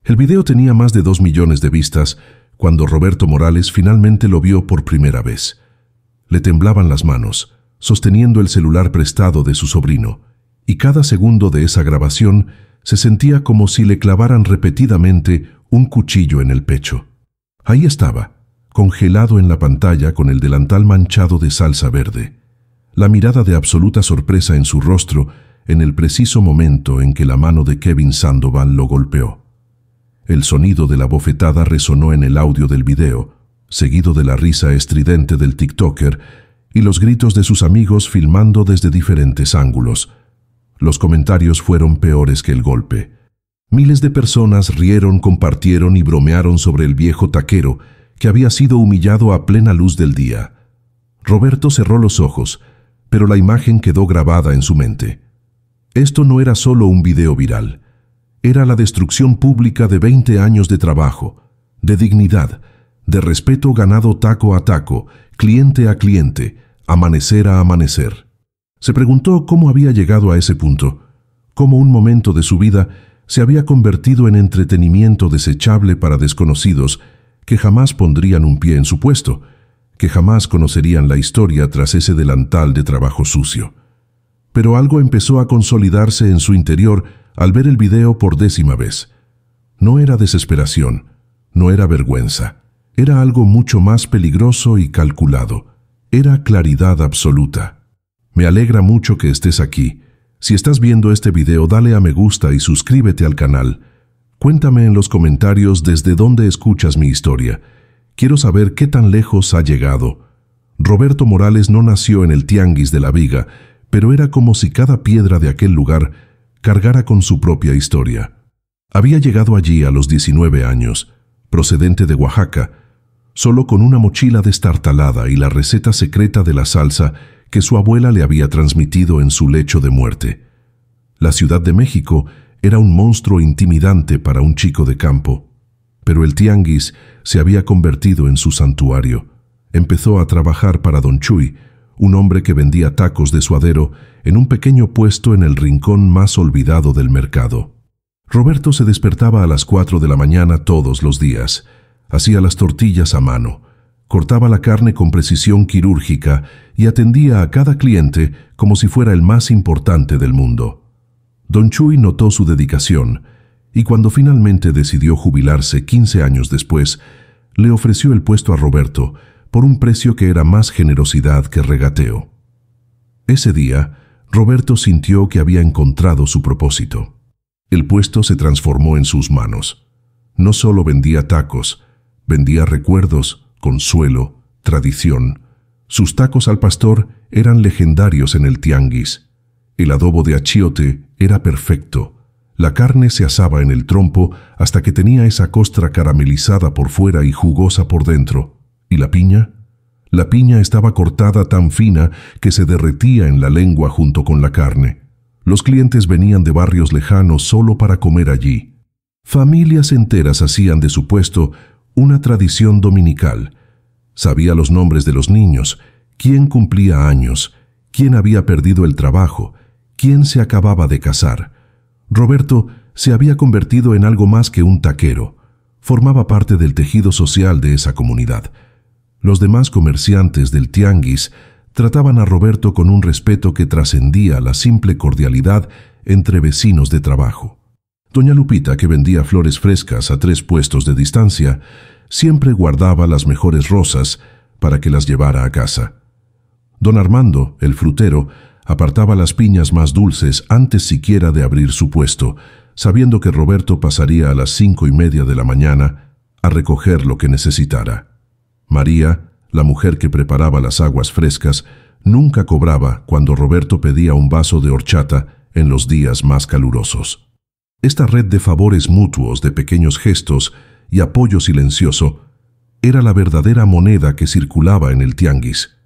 El video tenía más de 2 millones de vistas cuando Roberto Morales finalmente lo vio por primera vez. Le temblaban las manos, sosteniendo el celular prestado de su sobrino, y cada segundo de esa grabación se sentía como si le clavaran repetidamente un cuchillo en el pecho. Ahí estaba, congelado en la pantalla con el delantal manchado de salsa verde, la mirada de absoluta sorpresa en su rostro en el preciso momento en que la mano de Kevin Sandoval lo golpeó. El sonido de la bofetada resonó en el audio del video, seguido de la risa estridente del TikToker y los gritos de sus amigos filmando desde diferentes ángulos. Los comentarios fueron peores que el golpe. Miles de personas rieron, compartieron y bromearon sobre el viejo taquero que había sido humillado a plena luz del día. Roberto cerró los ojos, pero la imagen quedó grabada en su mente. Esto no era solo un video viral. Era la destrucción pública de 20 años de trabajo, de dignidad, de respeto ganado taco a taco, cliente a cliente, amanecer a amanecer. Se preguntó cómo había llegado a ese punto, cómo un momento de su vida se había convertido en entretenimiento desechable para desconocidos que jamás pondrían un pie en su puesto, que jamás conocerían la historia tras ese delantal de trabajo sucio. Pero algo empezó a consolidarse en su interior al ver el video por 10ª vez. No era desesperación, no era vergüenza, era algo mucho más peligroso y calculado. Era claridad absoluta. Me alegra mucho que estés aquí. Si estás viendo este video, dale a me gusta y suscríbete al canal. Cuéntame en los comentarios desde dónde escuchas mi historia. Quiero saber qué tan lejos ha llegado. Roberto Morales no nació en el Tianguis de la Viga, pero era como si cada piedra de aquel lugar cargara con su propia historia. Había llegado allí a los 19 años, procedente de Oaxaca, solo con una mochila destartalada y la receta secreta de la salsa que su abuela le había transmitido en su lecho de muerte. La Ciudad de México era un monstruo intimidante para un chico de campo, pero el tianguis se había convertido en su santuario. Empezó a trabajar para Don Chuy, un hombre que vendía tacos de suadero en un pequeño puesto en el rincón más olvidado del mercado. Roberto se despertaba a las 4 de la mañana todos los días. Hacía las tortillas a mano, cortaba la carne con precisión quirúrgica y atendía a cada cliente como si fuera el más importante del mundo. Don Chuy notó su dedicación y cuando finalmente decidió jubilarse 15 años después, le ofreció el puesto a Roberto por un precio que era más generosidad que regateo. Ese día, Roberto sintió que había encontrado su propósito. El puesto se transformó en sus manos. No solo vendía tacos, vendía recuerdos, consuelo, tradición. Sus tacos al pastor eran legendarios en el tianguis. El adobo de achiote era perfecto. La carne se asaba en el trompo hasta que tenía esa costra caramelizada por fuera y jugosa por dentro. ¿Y la piña? La piña estaba cortada tan fina que se derretía en la lengua junto con la carne. Los clientes venían de barrios lejanos solo para comer allí. Familias enteras hacían de su puesto una tradición dominical. Sabía los nombres de los niños, quién cumplía años, quién había perdido el trabajo, quién se acababa de casar. Roberto se había convertido en algo más que un taquero. Formaba parte del tejido social de esa comunidad. Los demás comerciantes del tianguis trataban a Roberto con un respeto que trascendía la simple cordialidad entre vecinos de trabajo. Doña Lupita, que vendía flores frescas a 3 puestos de distancia, siempre guardaba las mejores rosas para que las llevara a casa. Don Armando, el frutero, apartaba las piñas más dulces antes siquiera de abrir su puesto, sabiendo que Roberto pasaría a las 5:30 de la mañana a recoger lo que necesitara. María, la mujer que preparaba las aguas frescas, nunca cobraba cuando Roberto pedía un vaso de horchata en los días más calurosos. Esta red de favores mutuos, de pequeños gestos y apoyo silencioso, era la verdadera moneda que circulaba en el tianguis.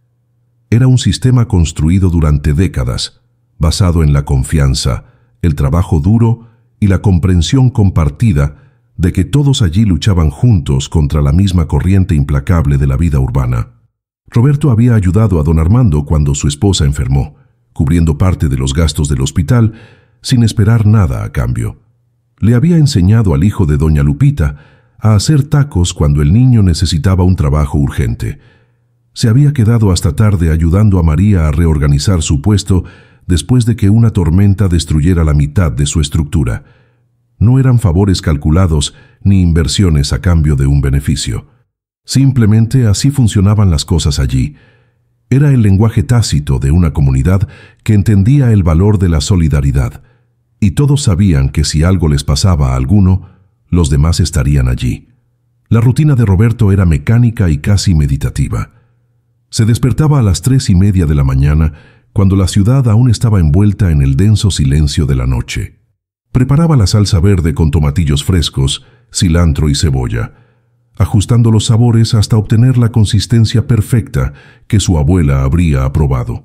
Era un sistema construido durante décadas, basado en la confianza, el trabajo duro y la comprensión compartida de que todos allí luchaban juntos contra la misma corriente implacable de la vida urbana. Roberto había ayudado a don Armando cuando su esposa enfermó, cubriendo parte de los gastos del hospital sin esperar nada a cambio. Le había enseñado al hijo de doña Lupita a hacer tacos cuando el niño necesitaba un trabajo urgente. Se había quedado hasta tarde ayudando a María a reorganizar su puesto después de que una tormenta destruyera la mitad de su estructura. No eran favores calculados ni inversiones a cambio de un beneficio. Simplemente así funcionaban las cosas allí. Era el lenguaje tácito de una comunidad que entendía el valor de la solidaridad, y todos sabían que si algo les pasaba a alguno, los demás estarían allí. La rutina de Roberto era mecánica y casi meditativa. Se despertaba a las 3:30 de la mañana, cuando la ciudad aún estaba envuelta en el denso silencio de la noche. Preparaba la salsa verde con tomatillos frescos, cilantro y cebolla, ajustando los sabores hasta obtener la consistencia perfecta que su abuela habría aprobado.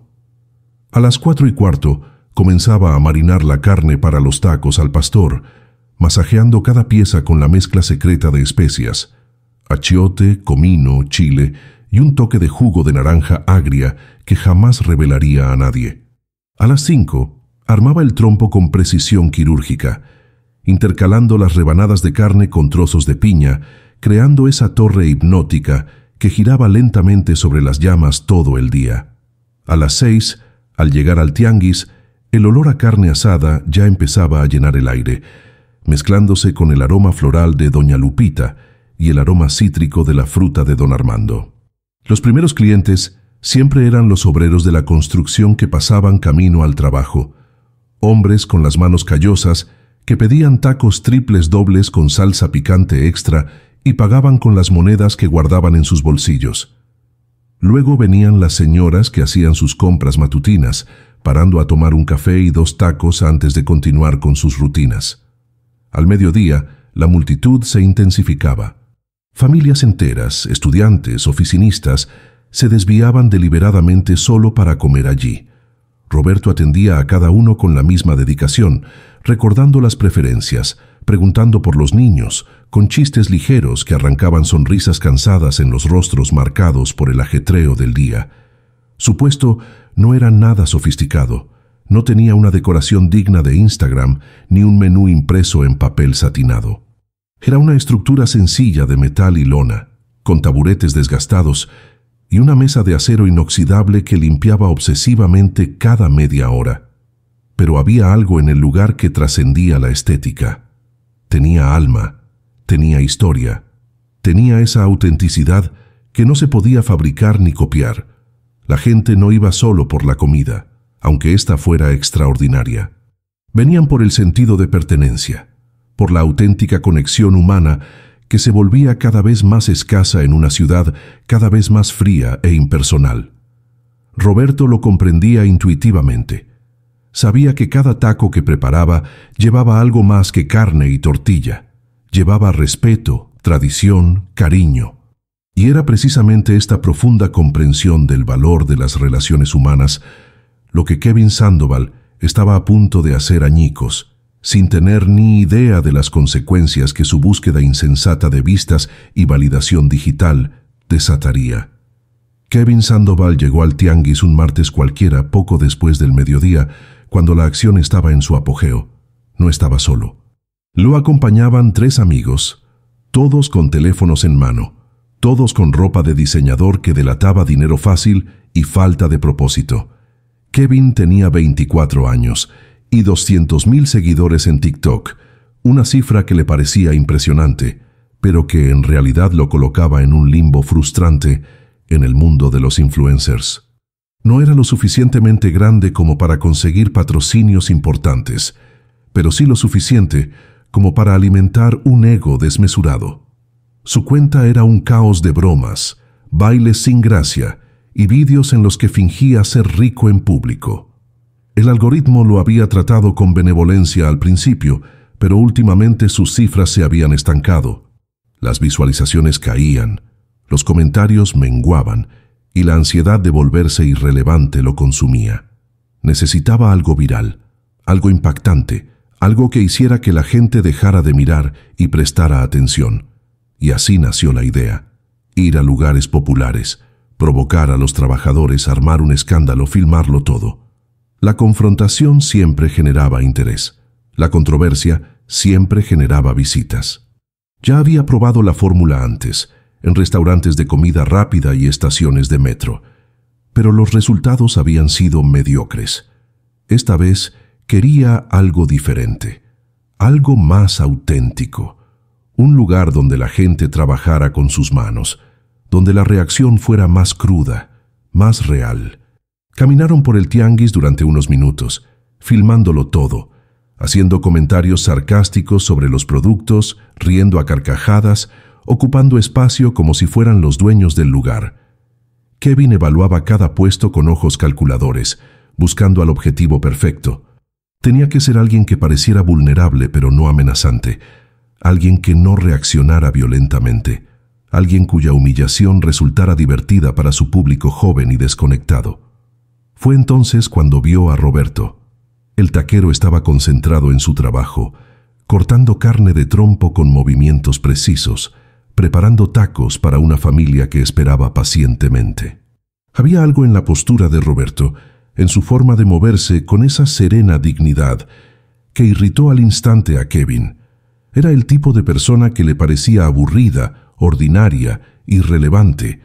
A las 4:15 comenzaba a marinar la carne para los tacos al pastor, masajeando cada pieza con la mezcla secreta de especias, achiote, comino, chile y un toque de jugo de naranja agria que jamás revelaría a nadie. A las 5 armaba el trompo con precisión quirúrgica, intercalando las rebanadas de carne con trozos de piña, creando esa torre hipnótica que giraba lentamente sobre las llamas todo el día. A las 6, al llegar al tianguis, el olor a carne asada ya empezaba a llenar el aire, mezclándose con el aroma floral de doña Lupita y el aroma cítrico de la fruta de don Armando. Los primeros clientes siempre eran los obreros de la construcción que pasaban camino al trabajo, hombres con las manos callosas que pedían tacos triples dobles con salsa picante extra y pagaban con las monedas que guardaban en sus bolsillos. Luego venían las señoras que hacían sus compras matutinas, parando a tomar un café y 2 tacos antes de continuar con sus rutinas. Al mediodía, la multitud se intensificaba. Familias enteras, estudiantes, oficinistas, se desviaban deliberadamente solo para comer allí. Roberto atendía a cada uno con la misma dedicación, recordando las preferencias, preguntando por los niños, con chistes ligeros que arrancaban sonrisas cansadas en los rostros marcados por el ajetreo del día. Su puesto no era nada sofisticado, no tenía una decoración digna de Instagram ni un menú impreso en papel satinado. Era una estructura sencilla de metal y lona, con taburetes desgastados y una mesa de acero inoxidable que limpiaba obsesivamente cada media hora. Pero había algo en el lugar que trascendía la estética. Tenía alma, tenía historia, tenía esa autenticidad que no se podía fabricar ni copiar. La gente no iba solo por la comida, aunque ésta fuera extraordinaria. Venían por el sentido de pertenencia, por la auténtica conexión humana que se volvía cada vez más escasa en una ciudad cada vez más fría e impersonal. Roberto lo comprendía intuitivamente. Sabía que cada taco que preparaba llevaba algo más que carne y tortilla. Llevaba respeto, tradición, cariño. Y era precisamente esta profunda comprensión del valor de las relaciones humanas lo que Kevin Sandoval estaba a punto de hacer añicos, sin tener ni idea de las consecuencias que su búsqueda insensata de vistas y validación digital desataría. Kevin Sandoval llegó al tianguis un martes cualquiera poco después del mediodía, cuando la acción estaba en su apogeo. No estaba solo. Lo acompañaban 3 amigos, todos con teléfonos en mano, todos con ropa de diseñador que delataba dinero fácil y falta de propósito. Kevin tenía 24 años y 200,000 seguidores en TikTok, una cifra que le parecía impresionante, pero que en realidad lo colocaba en un limbo frustrante en el mundo de los influencers. No era lo suficientemente grande como para conseguir patrocinios importantes, pero sí lo suficiente como para alimentar un ego desmesurado. Su cuenta era un caos de bromas, bailes sin gracia y vídeos en los que fingía ser rico en público. El algoritmo lo había tratado con benevolencia al principio, pero últimamente sus cifras se habían estancado. Las visualizaciones caían, los comentarios menguaban y la ansiedad de volverse irrelevante lo consumía. Necesitaba algo viral, algo impactante, algo que hiciera que la gente dejara de mirar y prestara atención. Y así nació la idea: ir a lugares populares, provocar a los trabajadores, armar un escándalo, filmarlo todo. La confrontación siempre generaba interés. La controversia siempre generaba visitas. Ya había probado la fórmula antes, en restaurantes de comida rápida y estaciones de metro, pero los resultados habían sido mediocres. Esta vez quería algo diferente, algo más auténtico, un lugar donde la gente trabajara con sus manos, donde la reacción fuera más cruda, más real. Caminaron por el tianguis durante unos minutos, filmándolo todo, haciendo comentarios sarcásticos sobre los productos, riendo a carcajadas, ocupando espacio como si fueran los dueños del lugar. Kevin evaluaba cada puesto con ojos calculadores, buscando al objetivo perfecto. Tenía que ser alguien que pareciera vulnerable pero no amenazante, alguien que no reaccionara violentamente, alguien cuya humillación resultara divertida para su público joven y desconectado. Fue entonces cuando vio a Roberto. El taquero estaba concentrado en su trabajo, cortando carne de trompo con movimientos precisos, preparando tacos para una familia que esperaba pacientemente. Había algo en la postura de Roberto, en su forma de moverse con esa serena dignidad, que irritó al instante a Kevin. Era el tipo de persona que le parecía aburrida, ordinaria, irrelevante,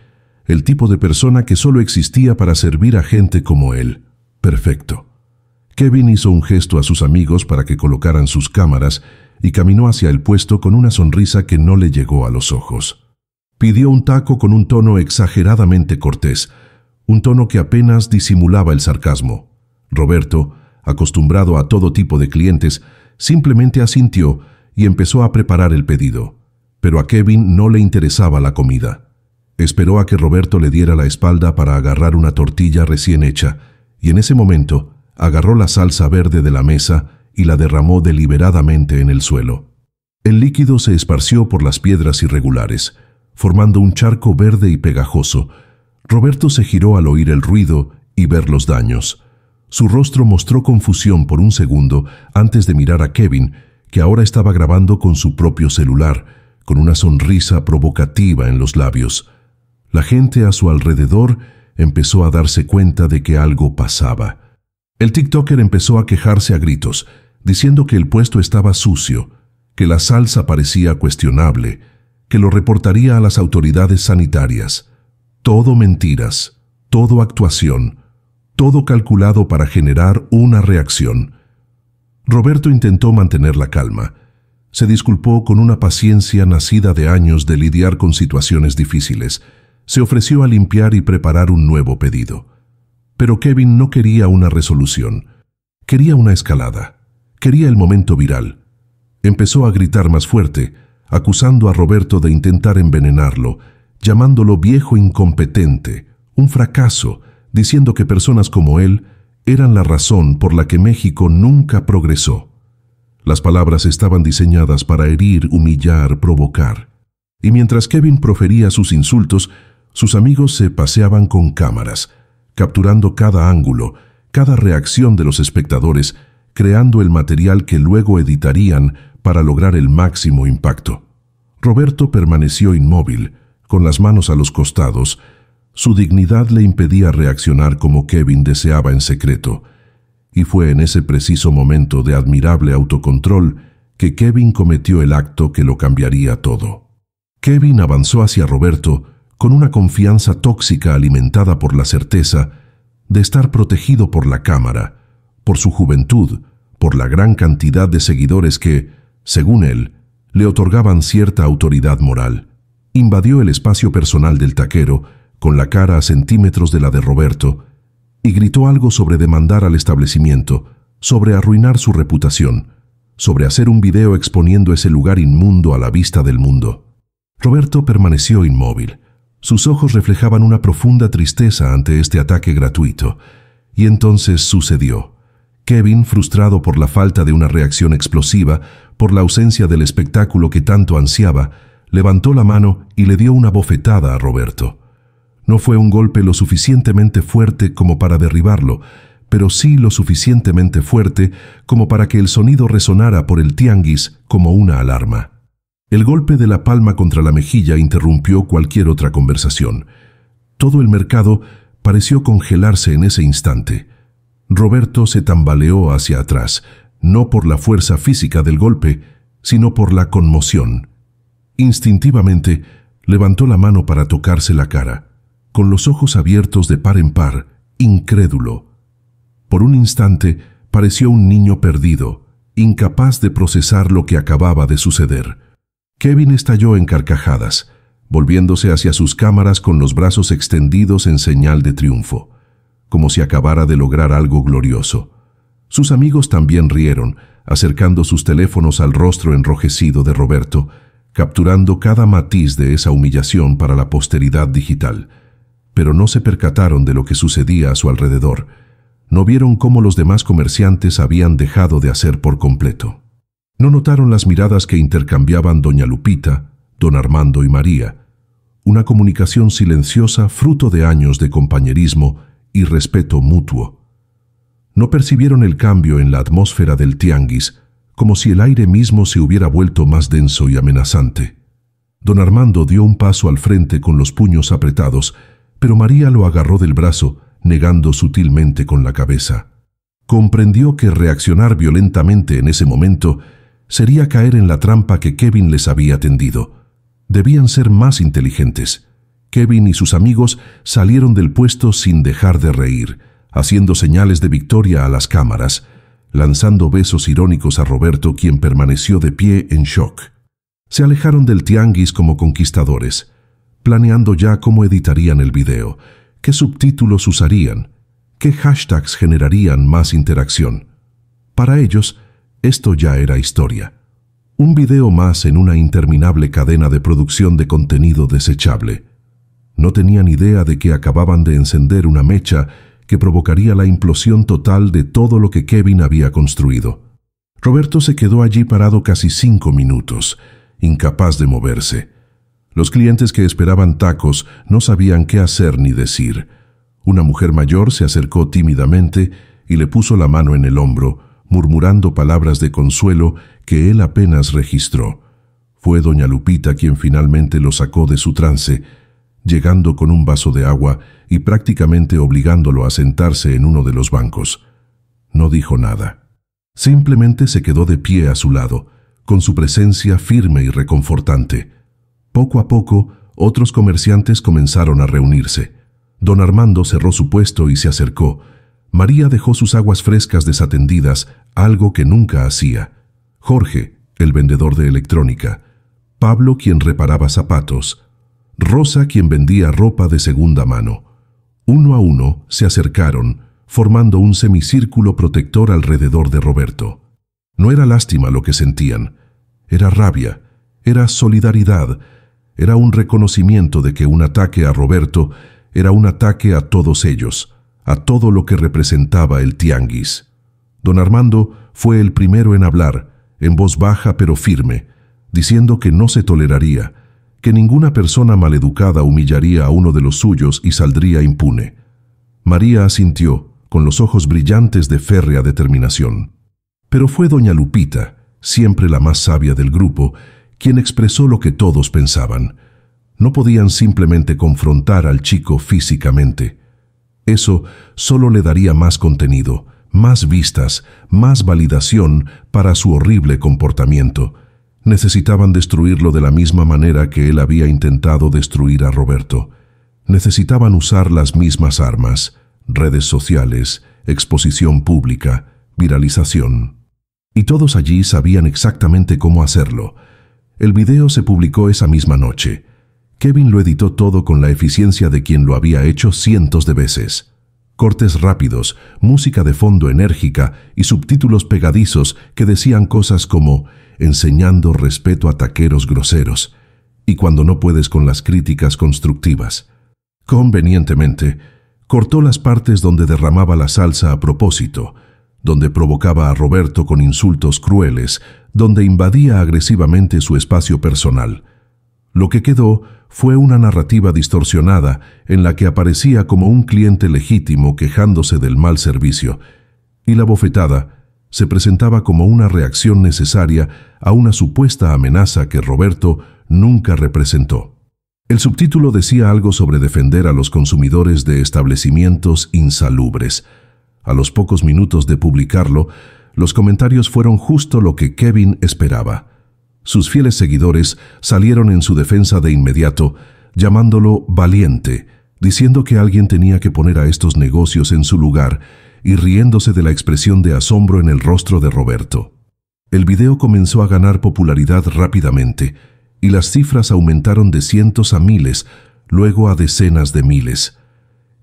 el tipo de persona que solo existía para servir a gente como él. Perfecto. Kevin hizo un gesto a sus amigos para que colocaran sus cámaras y caminó hacia el puesto con una sonrisa que no le llegó a los ojos. Pidió un taco con un tono exageradamente cortés, un tono que apenas disimulaba el sarcasmo. Roberto, acostumbrado a todo tipo de clientes, simplemente asintió y empezó a preparar el pedido. Pero a Kevin no le interesaba la comida. Esperó a que Roberto le diera la espalda para agarrar una tortilla recién hecha, y en ese momento agarró la salsa verde de la mesa y la derramó deliberadamente en el suelo. El líquido se esparció por las piedras irregulares, formando un charco verde y pegajoso. Roberto se giró al oír el ruido y ver los daños. Su rostro mostró confusión por un segundo antes de mirar a Kevin, que ahora estaba grabando con su propio celular, con una sonrisa provocativa en los labios. La gente a su alrededor empezó a darse cuenta de que algo pasaba. El TikToker empezó a quejarse a gritos, diciendo que el puesto estaba sucio, que la salsa parecía cuestionable, que lo reportaría a las autoridades sanitarias. Todo mentiras, todo actuación, todo calculado para generar una reacción. Roberto intentó mantener la calma. Se disculpó con una paciencia nacida de años de lidiar con situaciones difíciles. Se ofreció a limpiar y preparar un nuevo pedido. Pero Kevin no quería una resolución. Quería una escalada. Quería el momento viral. Empezó a gritar más fuerte, acusando a Roberto de intentar envenenarlo, llamándolo viejo incompetente, un fracaso, diciendo que personas como él eran la razón por la que México nunca progresó. Las palabras estaban diseñadas para herir, humillar, provocar. Y mientras Kevin profería sus insultos, sus amigos se paseaban con cámaras, capturando cada ángulo, cada reacción de los espectadores, creando el material que luego editarían para lograr el máximo impacto. Roberto permaneció inmóvil, con las manos a los costados. Su dignidad le impedía reaccionar como Kevin deseaba en secreto, y fue en ese preciso momento de admirable autocontrol que Kevin cometió el acto que lo cambiaría todo. Kevin avanzó hacia Roberto con una confianza tóxica alimentada por la certeza de estar protegido por la cámara, por su juventud, por la gran cantidad de seguidores que, según él, le otorgaban cierta autoridad moral. Invadió el espacio personal del taquero, con la cara a centímetros de la de Roberto, y gritó algo sobre demandar al establecimiento, sobre arruinar su reputación, sobre hacer un video exponiendo ese lugar inmundo a la vista del mundo. Roberto permaneció inmóvil. Sus ojos reflejaban una profunda tristeza ante este ataque gratuito. Y entonces sucedió. Kevin, frustrado por la falta de una reacción explosiva, por la ausencia del espectáculo que tanto ansiaba, levantó la mano y le dio una bofetada a Roberto. No fue un golpe lo suficientemente fuerte como para derribarlo, pero sí lo suficientemente fuerte como para que el sonido resonara por el tianguis como una alarma. El golpe de la palma contra la mejilla interrumpió cualquier otra conversación. Todo el mercado pareció congelarse en ese instante. Roberto se tambaleó hacia atrás, no por la fuerza física del golpe, sino por la conmoción. Instintivamente, levantó la mano para tocarse la cara, con los ojos abiertos de par en par, incrédulo. Por un instante, pareció un niño perdido, incapaz de procesar lo que acababa de suceder. Kevin estalló en carcajadas, volviéndose hacia sus cámaras con los brazos extendidos en señal de triunfo, como si acabara de lograr algo glorioso. Sus amigos también rieron, acercando sus teléfonos al rostro enrojecido de Roberto, capturando cada matiz de esa humillación para la posteridad digital. Pero no se percataron de lo que sucedía a su alrededor. No vieron cómo los demás comerciantes habían dejado de hacer por completo. No notaron las miradas que intercambiaban doña Lupita, don Armando y María, una comunicación silenciosa fruto de años de compañerismo y respeto mutuo. No percibieron el cambio en la atmósfera del tianguis, como si el aire mismo se hubiera vuelto más denso y amenazante. Don Armando dio un paso al frente con los puños apretados, pero María lo agarró del brazo, negando sutilmente con la cabeza. Comprendió que reaccionar violentamente en ese momento sería caer en la trampa que Kevin les había tendido. Debían ser más inteligentes. Kevin y sus amigos salieron del puesto sin dejar de reír, haciendo señales de victoria a las cámaras, lanzando besos irónicos a Roberto, quien permaneció de pie en shock. Se alejaron del tianguis como conquistadores, planeando ya cómo editarían el video, qué subtítulos usarían, qué hashtags generarían más interacción. Para ellos, esto ya era historia. Un video más en una interminable cadena de producción de contenido desechable. No tenían idea de que acababan de encender una mecha que provocaría la implosión total de todo lo que Kevin había construido. Roberto se quedó allí parado casi 5 minutos, incapaz de moverse. Los clientes que esperaban tacos no sabían qué hacer ni decir. Una mujer mayor se acercó tímidamente y le puso la mano en el hombro, murmurando palabras de consuelo que él apenas registró. Fue doña Lupita quien finalmente lo sacó de su trance, llegando con un vaso de agua y prácticamente obligándolo a sentarse en uno de los bancos. No dijo nada. Simplemente se quedó de pie a su lado, con su presencia firme y reconfortante. Poco a poco, otros comerciantes comenzaron a reunirse. Don Armando cerró su puesto y se acercó. María dejó sus aguas frescas desatendidas, algo que nunca hacía. Jorge, el vendedor de electrónica. Pablo, quien reparaba zapatos. Rosa, quien vendía ropa de segunda mano. Uno a uno se acercaron, formando un semicírculo protector alrededor de Roberto. No era lástima lo que sentían. Era rabia, era solidaridad, era un reconocimiento de que un ataque a Roberto era un ataque a todos ellos, a todo lo que representaba el tianguis. Don Armando fue el primero en hablar, en voz baja pero firme, diciendo que no se toleraría, que ninguna persona maleducada humillaría a uno de los suyos y saldría impune. María asintió, con los ojos brillantes de férrea determinación. Pero fue doña Lupita, siempre la más sabia del grupo, quien expresó lo que todos pensaban. No podían simplemente confrontar al chico físicamente. Eso solo le daría más contenido, más vistas, más validación para su horrible comportamiento. Necesitaban destruirlo de la misma manera que él había intentado destruir a Roberto. Necesitaban usar las mismas armas: redes sociales, exposición pública, viralización. Y todos allí sabían exactamente cómo hacerlo. El video se publicó esa misma noche. Kevin lo editó todo con la eficiencia de quien lo había hecho cientos de veces. Cortes rápidos, música de fondo enérgica y subtítulos pegadizos que decían cosas como enseñando respeto a taqueros groseros, y cuando no puedes con las críticas constructivas. Convenientemente, cortó las partes donde derramaba la salsa a propósito, donde provocaba a Roberto con insultos crueles, donde invadía agresivamente su espacio personal. Lo que quedó fue una narrativa distorsionada en la que aparecía como un cliente legítimo quejándose del mal servicio, y la bofetada se presentaba como una reacción necesaria a una supuesta amenaza que Roberto nunca representó. El subtítulo decía algo sobre defender a los consumidores de establecimientos insalubres. A los pocos minutos de publicarlo, Los comentarios fueron justo lo que Kevin esperaba. Sus fieles seguidores salieron en su defensa de inmediato, llamándolo valiente, diciendo que alguien tenía que poner a estos negocios en su lugar y riéndose de la expresión de asombro en el rostro de Roberto. El video comenzó a ganar popularidad rápidamente y las cifras aumentaron de cientos a miles, luego a decenas de miles.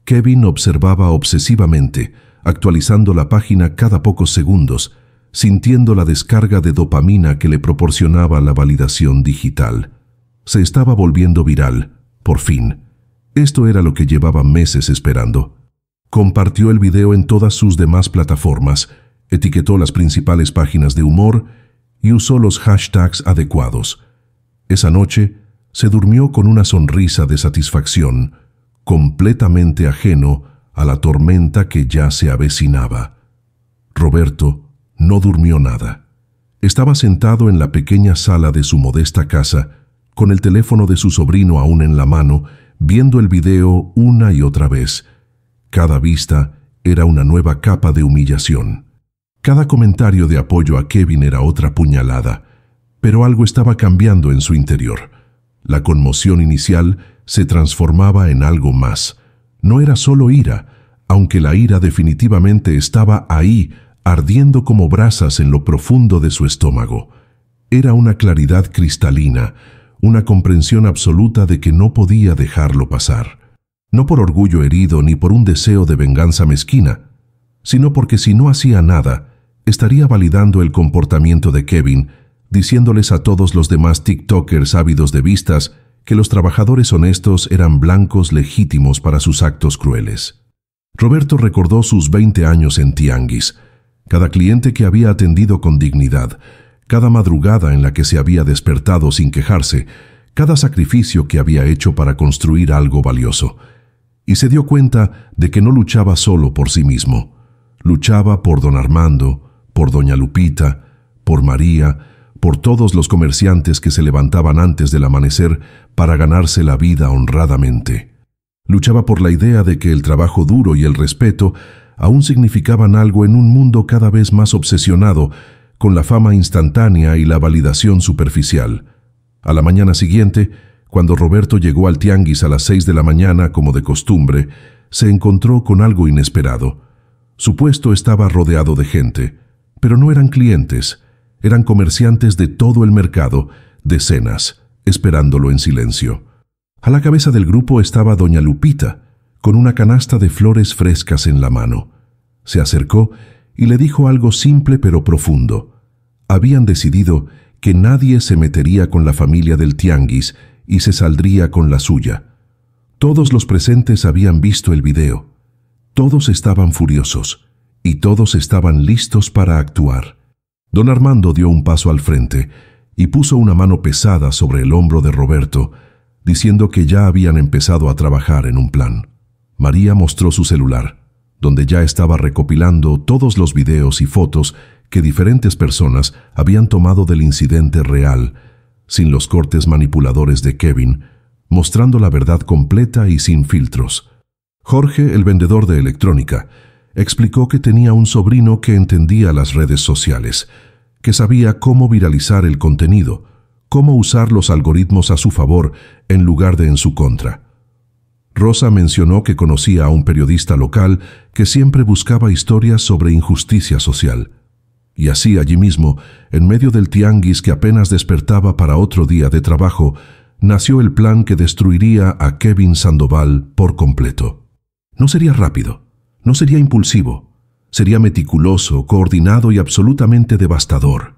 Kevin observaba obsesivamente, actualizando la página cada pocos segundos, sintiendo la descarga de dopamina que le proporcionaba la validación digital. Se estaba volviendo viral, por fin. Esto era lo que llevaba meses esperando. Compartió el video en todas sus demás plataformas, etiquetó las principales páginas de humor y usó los hashtags adecuados. Esa noche se durmió con una sonrisa de satisfacción, completamente ajeno a la tormenta que ya se avecinaba. Roberto no durmió nada. Estaba sentado en la pequeña sala de su modesta casa, con el teléfono de su sobrino aún en la mano, viendo el video una y otra vez. Cada vista era una nueva capa de humillación. Cada comentario de apoyo a Kevin era otra puñalada, pero algo estaba cambiando en su interior. La conmoción inicial se transformaba en algo más. No era solo ira, aunque la ira definitivamente estaba ahí, ardiendo como brasas en lo profundo de su estómago. Era una claridad cristalina, una comprensión absoluta de que no podía dejarlo pasar. No por orgullo herido ni por un deseo de venganza mezquina, sino porque si no hacía nada, estaría validando el comportamiento de Kevin, diciéndoles a todos los demás TikTokers ávidos de vistas que los trabajadores honestos eran blancos legítimos para sus actos crueles. Roberto recordó sus 20 años en Tianguis, cada cliente que había atendido con dignidad, cada madrugada en la que se había despertado sin quejarse, cada sacrificio que había hecho para construir algo valioso. Y se dio cuenta de que no luchaba solo por sí mismo. Luchaba por don Armando, por doña Lupita, por María, por todos los comerciantes que se levantaban antes del amanecer para ganarse la vida honradamente. Luchaba por la idea de que el trabajo duro y el respeto aún significaban algo en un mundo cada vez más obsesionado con la fama instantánea y la validación superficial. A la mañana siguiente, cuando Roberto llegó al tianguis a las 6 de la mañana, como de costumbre, se encontró con algo inesperado. Su puesto estaba rodeado de gente, pero no eran clientes, eran comerciantes de todo el mercado, decenas, esperándolo en silencio. A la cabeza del grupo estaba doña Lupita, con una canasta de flores frescas en la mano. Se acercó y le dijo algo simple pero profundo. Habían decidido que nadie se metería con la familia del tianguis y se saldría con la suya. Todos los presentes habían visto el video. Todos estaban furiosos y todos estaban listos para actuar. Don Armando dio un paso al frente y puso una mano pesada sobre el hombro de Roberto, diciendo que ya habían empezado a trabajar en un plan. María mostró su celular, donde ya estaba recopilando todos los videos y fotos que diferentes personas habían tomado del incidente real, sin los cortes manipuladores de Kevin, mostrando la verdad completa y sin filtros. Jorge, el vendedor de electrónica, explicó que tenía un sobrino que entendía las redes sociales, que sabía cómo viralizar el contenido, cómo usar los algoritmos a su favor en lugar de en su contra. Rosa mencionó que conocía a un periodista local que siempre buscaba historias sobre injusticia social. Y así allí mismo, en medio del tianguis que apenas despertaba para otro día de trabajo, nació el plan que destruiría a Kevin Sandoval por completo. No sería rápido, no sería impulsivo, sería meticuloso, coordinado y absolutamente devastador.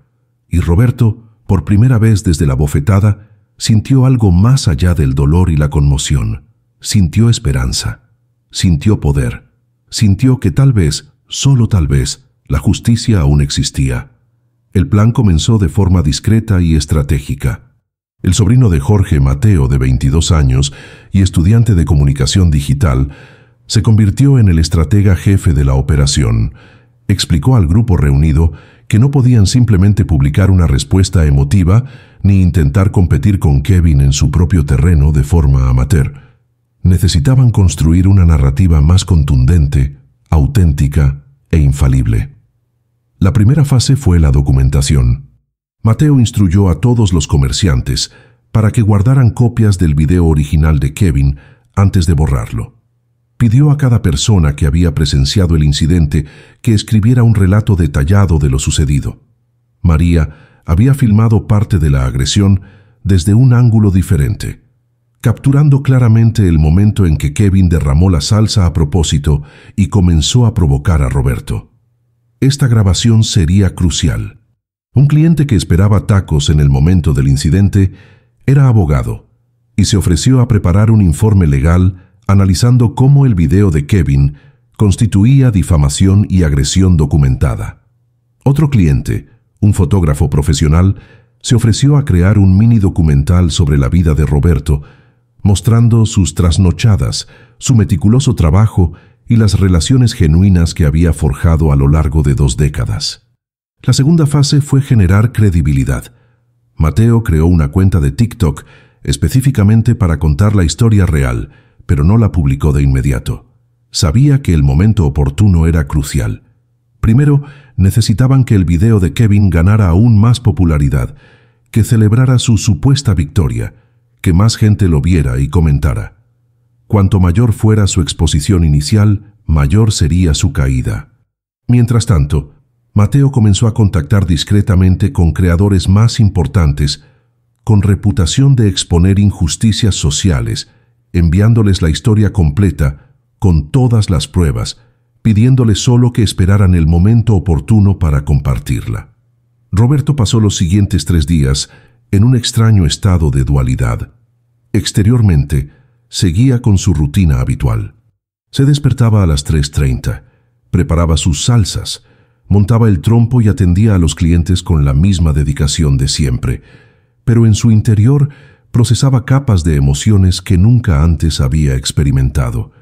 Y Roberto, por primera vez desde la bofetada, sintió algo más allá del dolor y la conmoción. Sintió esperanza, sintió poder, sintió que tal vez, solo tal vez, la justicia aún existía. El plan comenzó de forma discreta y estratégica. El sobrino de Jorge, Mateo, de 22 años y estudiante de comunicación digital, se convirtió en el estratega jefe de la operación. Explicó al grupo reunido que no podían simplemente publicar una respuesta emotiva ni intentar competir con Kevin en su propio terreno de forma amateur. Necesitaban construir una narrativa más contundente, auténtica e infalible. La primera fase fue la documentación. Mateo instruyó a todos los comerciantes para que guardaran copias del video original de Kevin antes de borrarlo. Pidió a cada persona que había presenciado el incidente que escribiera un relato detallado de lo sucedido. María había filmado parte de la agresión desde un ángulo diferente, capturando claramente el momento en que Kevin derramó la salsa a propósito y comenzó a provocar a Roberto. Esta grabación sería crucial. Un cliente que esperaba tacos en el momento del incidente era abogado y se ofreció a preparar un informe legal analizando cómo el video de Kevin constituía difamación y agresión documentada. Otro cliente, un fotógrafo profesional, se ofreció a crear un mini documental sobre la vida de Roberto, mostrando sus trasnochadas, su meticuloso trabajo y las relaciones genuinas que había forjado a lo largo de 2 décadas. La segunda fase fue generar credibilidad. Mateo creó una cuenta de TikTok específicamente para contar la historia real, pero no la publicó de inmediato. Sabía que el momento oportuno era crucial. Primero, necesitaban que el video de Kevin ganara aún más popularidad, que celebrara su supuesta victoria, que más gente lo viera y comentara. Cuanto mayor fuera su exposición inicial, mayor sería su caída. Mientras tanto, Mateo comenzó a contactar discretamente con creadores más importantes, con reputación de exponer injusticias sociales, enviándoles la historia completa, con todas las pruebas, pidiéndoles solo que esperaran el momento oportuno para compartirla. Roberto pasó los siguientes 3 días en un extraño estado de dualidad. Exteriormente, seguía con su rutina habitual. Se despertaba a las 3:30, preparaba sus salsas, montaba el trompo y atendía a los clientes con la misma dedicación de siempre, pero en su interior procesaba capas de emociones que nunca antes había experimentado.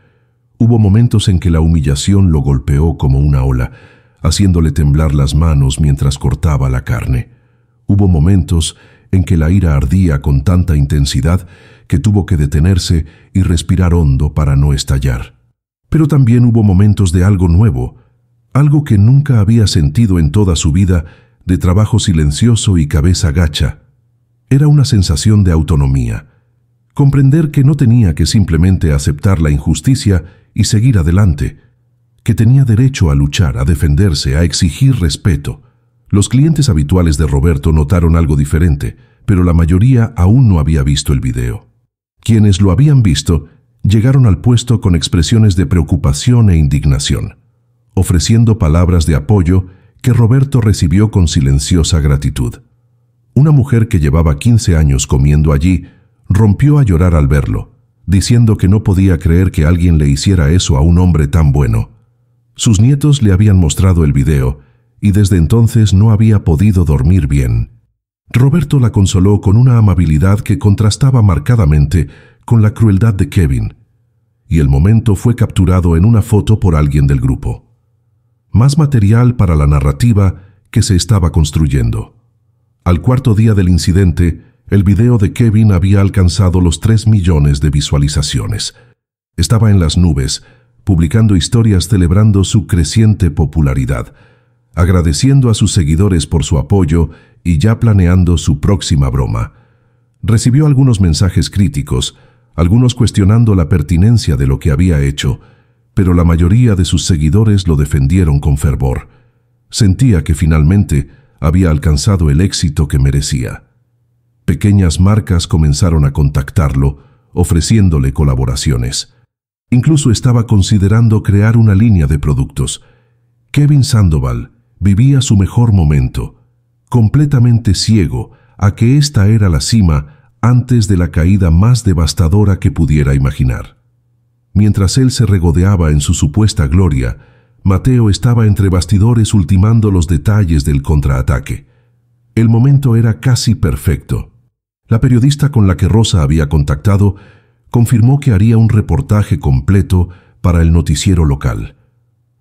Hubo momentos en que la humillación lo golpeó como una ola, haciéndole temblar las manos mientras cortaba la carne. Hubo momentos en que la ira ardía con tanta intensidad que tuvo que detenerse y respirar hondo para no estallar. Pero también hubo momentos de algo nuevo, algo que nunca había sentido en toda su vida, de trabajo silencioso y cabeza gacha. Era una sensación de autonomía. Comprender que no tenía que simplemente aceptar la injusticia y seguir adelante, que tenía derecho a luchar, a defenderse, a exigir respeto. Los clientes habituales de Roberto notaron algo diferente, pero la mayoría aún no había visto el video. Quienes lo habían visto llegaron al puesto con expresiones de preocupación e indignación, ofreciendo palabras de apoyo que Roberto recibió con silenciosa gratitud. Una mujer que llevaba 15 años comiendo allí rompió a llorar al verlo, diciendo que no podía creer que alguien le hiciera eso a un hombre tan bueno. Sus nietos le habían mostrado el video y desde entonces no había podido dormir bien. Roberto la consoló con una amabilidad que contrastaba marcadamente con la crueldad de Kevin, y el momento fue capturado en una foto por alguien del grupo. Más material para la narrativa que se estaba construyendo. Al 4.º día del incidente, el video de Kevin había alcanzado los 3 millones de visualizaciones. Estaba en las nubes, publicando historias celebrando su creciente popularidad, agradeciendo a sus seguidores por su apoyo y ya planeando su próxima broma. Recibió algunos mensajes críticos, algunos cuestionando la pertinencia de lo que había hecho, pero la mayoría de sus seguidores lo defendieron con fervor. Sentía que finalmente había alcanzado el éxito que merecía. Pequeñas marcas comenzaron a contactarlo, ofreciéndole colaboraciones. Incluso estaba considerando crear una línea de productos. Kevin Sandoval vivía su mejor momento, completamente ciego a que esta era la cima antes de la caída más devastadora que pudiera imaginar. Mientras él se regodeaba en su supuesta gloria, Mateo estaba entre bastidores ultimando los detalles del contraataque. El momento era casi perfecto. La periodista con la que Rosa había contactado confirmó que haría un reportaje completo para el noticiero local.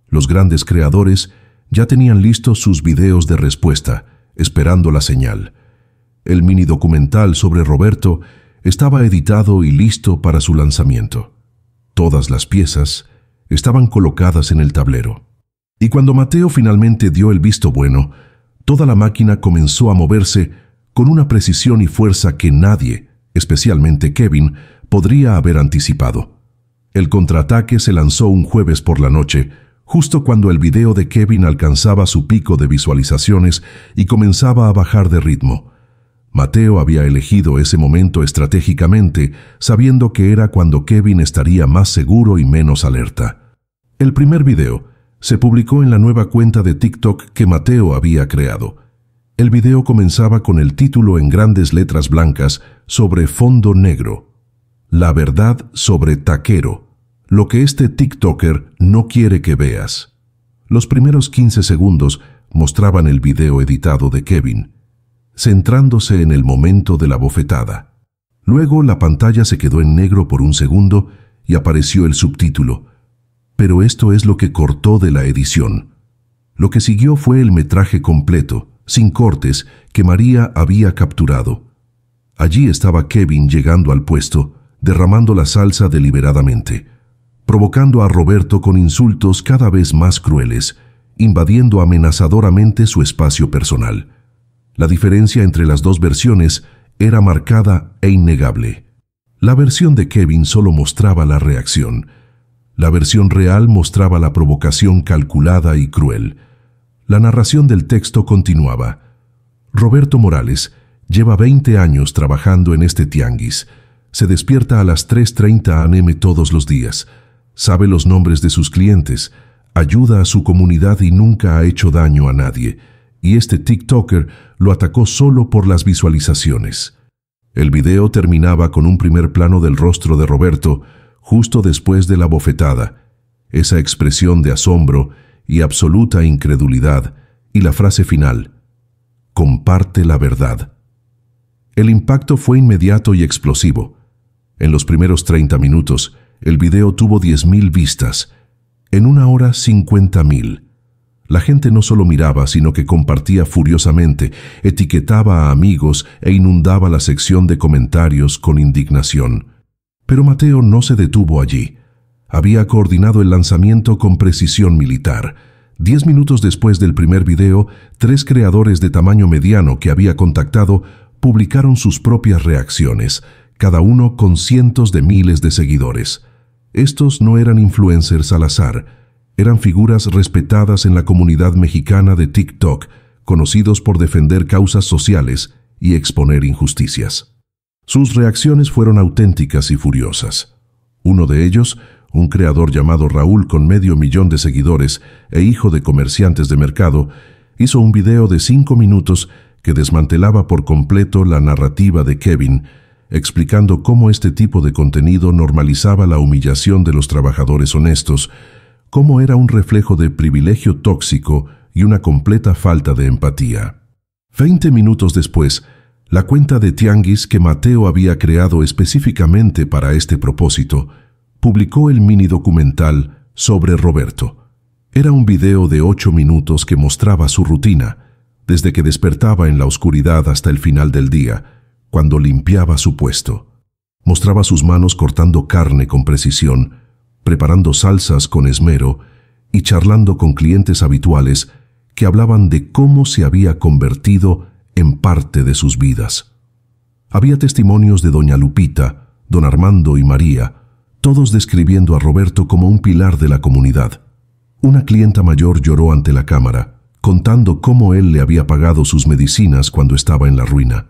Los grandes creadores ya tenían listos sus videos de respuesta, esperando la señal. El mini documental sobre Roberto estaba editado y listo para su lanzamiento. Todas las piezas estaban colocadas en el tablero. Y cuando Mateo finalmente dio el visto bueno, toda la máquina comenzó a moverse con una precisión y fuerza que nadie, especialmente Kevin, podría haber anticipado. El contraataque se lanzó un jueves por la noche, justo cuando el video de Kevin alcanzaba su pico de visualizaciones y comenzaba a bajar de ritmo. Mateo había elegido ese momento estratégicamente, sabiendo que era cuando Kevin estaría más seguro y menos alerta. El primer video se publicó en la nueva cuenta de TikTok que Mateo había creado. El video comenzaba con el título en grandes letras blancas sobre fondo negro: La verdad sobre Taquero, lo que este TikToker no quiere que veas. Los primeros 15 segundos mostraban el video editado de Kevin, centrándose en el momento de la bofetada. Luego la pantalla se quedó en negro por un segundo y apareció el subtítulo: Pero esto es lo que cortó de la edición. Lo que siguió fue el metraje completo, sin cortes, que María había capturado. Allí estaba Kevin llegando al puesto, derramando la salsa deliberadamente, provocando a Roberto con insultos cada vez más crueles, invadiendo amenazadoramente su espacio personal. La diferencia entre las dos versiones era marcada e innegable. La versión de Kevin solo mostraba la reacción. La versión real mostraba la provocación calculada y cruel. La narración del texto continuaba: Roberto Morales lleva 20 años trabajando en este tianguis. Se despierta a las 3:30 a.m. todos los días. Sabe los nombres de sus clientes. Ayuda a su comunidad y nunca ha hecho daño a nadie. Y este TikToker lo atacó solo por las visualizaciones. El video terminaba con un primer plano del rostro de Roberto, justo después de la bofetada, esa expresión de asombro y absoluta incredulidad, y la frase final: comparte la verdad. El impacto fue inmediato y explosivo. En los primeros 30 minutos, el video tuvo 10.000 vistas. En una hora, 50.000. La gente no solo miraba, sino que compartía furiosamente, etiquetaba a amigos e inundaba la sección de comentarios con indignación. Pero Mateo no se detuvo allí. Había coordinado el lanzamiento con precisión militar. 10 minutos después del primer video, 3 creadores de tamaño mediano que había contactado publicaron sus propias reacciones, cada uno con cientos de miles de seguidores. Estos no eran influencers al azar, eran figuras respetadas en la comunidad mexicana de TikTok, conocidos por defender causas sociales y exponer injusticias. Sus reacciones fueron auténticas y furiosas. Uno de ellos, un creador llamado Raúl con 500.000 de seguidores e hijo de comerciantes de mercado, hizo un video de 5 minutos que desmantelaba por completo la narrativa de Kevin, explicando cómo este tipo de contenido normalizaba la humillación de los trabajadores honestos, cómo era un reflejo de privilegio tóxico y una completa falta de empatía. 20 minutos después, la cuenta de Tianguis que Mateo había creado específicamente para este propósito publicó el mini documental sobre Roberto. Era un video de 8 minutos que mostraba su rutina, desde que despertaba en la oscuridad hasta el final del día, cuando limpiaba su puesto. Mostraba sus manos cortando carne con precisión, preparando salsas con esmero y charlando con clientes habituales que hablaban de cómo se había convertido en parte de sus vidas. Había testimonios de doña Lupita, don Armando y María, todos describiendo a Roberto como un pilar de la comunidad. Una clienta mayor lloró ante la cámara, contando cómo él le había pagado sus medicinas cuando estaba en la ruina.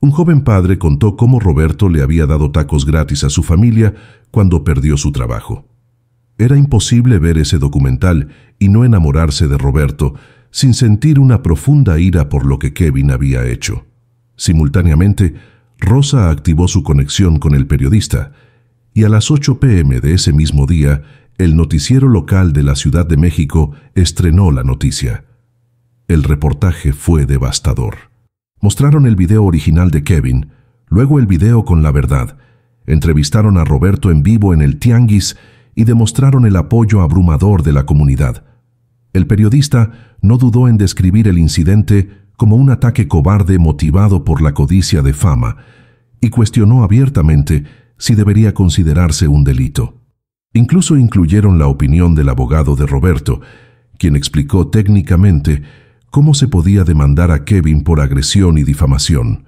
Un joven padre contó cómo Roberto le había dado tacos gratis a su familia cuando perdió su trabajo. Era imposible ver ese documental y no enamorarse de Roberto sin sentir una profunda ira por lo que Kevin había hecho. Simultáneamente, Rosa activó su conexión con el periodista y a las 8 p.m. de ese mismo día, el noticiero local de la Ciudad de México estrenó la noticia. El reportaje fue devastador. Mostraron el video original de Kevin, luego el video con la verdad, entrevistaron a Roberto en vivo en el Tianguis y demostraron el apoyo abrumador de la comunidad. El periodista no dudó en describir el incidente como un ataque cobarde motivado por la codicia de fama y cuestionó abiertamente si debería considerarse un delito. Incluso incluyeron la opinión del abogado de Roberto, quien explicó técnicamente cómo se podía demandar a Kevin por agresión y difamación.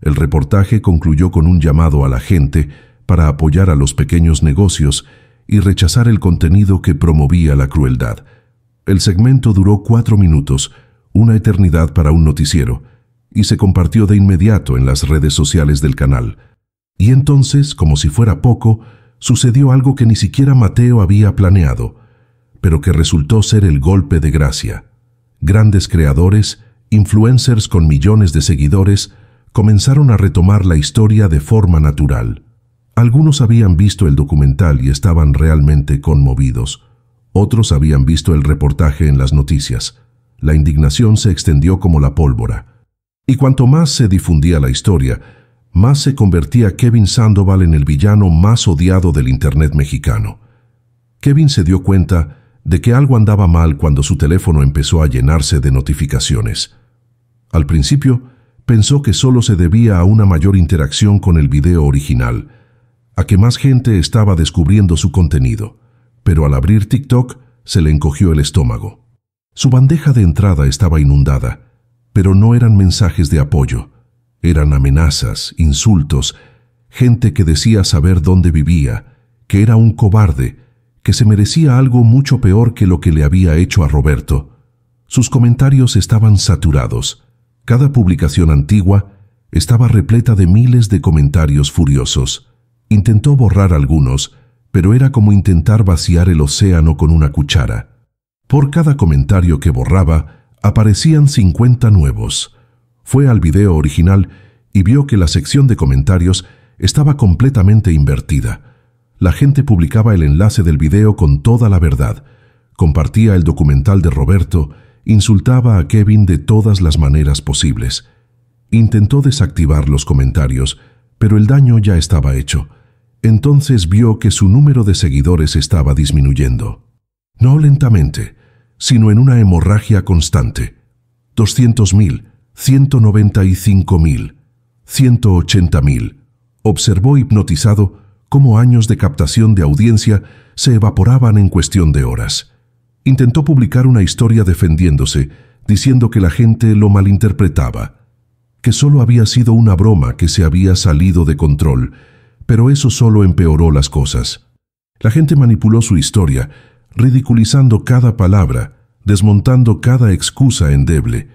El reportaje concluyó con un llamado a la gente para apoyar a los pequeños negocios y rechazar el contenido que promovía la crueldad. El segmento duró 4 minutos, una eternidad para un noticiero, y se compartió de inmediato en las redes sociales del canal. Y entonces, como si fuera poco, sucedió algo que ni siquiera Mateo había planeado, pero que resultó ser el golpe de gracia. Grandes creadores, influencers con millones de seguidores, comenzaron a retomar la historia de forma natural. Algunos habían visto el documental y estaban realmente conmovidos. Otros habían visto el reportaje en las noticias. La indignación se extendió como la pólvora. Y cuanto más se difundía la historia, más se convertía Kevin Sandoval en el villano más odiado del Internet mexicano. Kevin se dio cuenta de que algo andaba mal cuando su teléfono empezó a llenarse de notificaciones. Al principio, pensó que solo se debía a una mayor interacción con el video original, a que más gente estaba descubriendo su contenido, pero al abrir TikTok se le encogió el estómago. Su bandeja de entrada estaba inundada, pero no eran mensajes de apoyo, eran amenazas, insultos, gente que decía saber dónde vivía, que era un cobarde, que se merecía algo mucho peor que lo que le había hecho a Roberto. Sus comentarios estaban saturados. Cada publicación antigua estaba repleta de miles de comentarios furiosos. Intentó borrar algunos, pero era como intentar vaciar el océano con una cuchara. Por cada comentario que borraba, aparecían 50 nuevos. Fue al video original y vio que la sección de comentarios estaba completamente invertida. La gente publicaba el enlace del video con toda la verdad, compartía el documental de Roberto, insultaba a Kevin de todas las maneras posibles. Intentó desactivar los comentarios, pero el daño ya estaba hecho. Entonces vio que su número de seguidores estaba disminuyendo. No lentamente, sino en una hemorragia constante. 200,000, 195,000, 180,000. Observó hipnotizado cómo años de captación de audiencia se evaporaban en cuestión de horas. Intentó publicar una historia defendiéndose, diciendo que la gente lo malinterpretaba, que solo había sido una broma que se había salido de control, pero eso solo empeoró las cosas. La gente manipuló su historia, ridiculizando cada palabra, desmontando cada excusa endeble.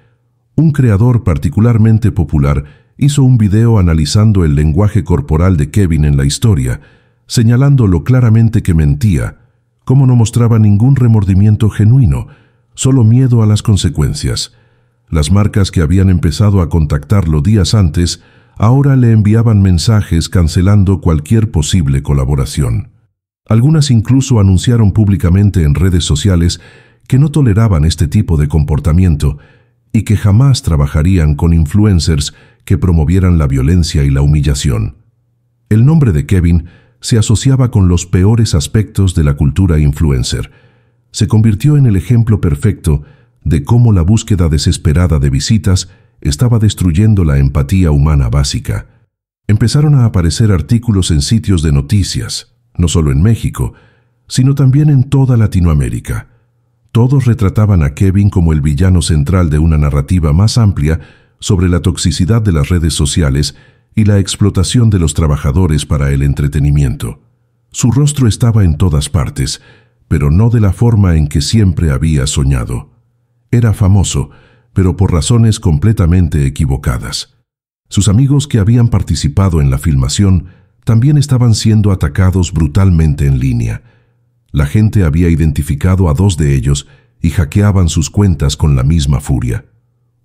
Un creador particularmente popular hizo un video analizando el lenguaje corporal de Kevin en la historia, señalando lo claramente que mentía, cómo no mostraba ningún remordimiento genuino, solo miedo a las consecuencias. Las marcas que habían empezado a contactarlo días antes ahora le enviaban mensajes cancelando cualquier posible colaboración. Algunas incluso anunciaron públicamente en redes sociales que no toleraban este tipo de comportamiento y que jamás trabajarían con influencers que promovieran la violencia y la humillación. El nombre de Kevin se asociaba con los peores aspectos de la cultura influencer. Se convirtió en el ejemplo perfecto de cómo la búsqueda desesperada de visitas estaba destruyendo la empatía humana básica. Empezaron a aparecer artículos en sitios de noticias, no solo en México, sino también en toda Latinoamérica. Todos retrataban a Kevin como el villano central de una narrativa más amplia sobre la toxicidad de las redes sociales y la explotación de los trabajadores para el entretenimiento. Su rostro estaba en todas partes, pero no de la forma en que siempre había soñado. Era famoso, pero por razones completamente equivocadas. Sus amigos que habían participado en la filmación también estaban siendo atacados brutalmente en línea. La gente había identificado a 2 de ellos y hackeaban sus cuentas con la misma furia.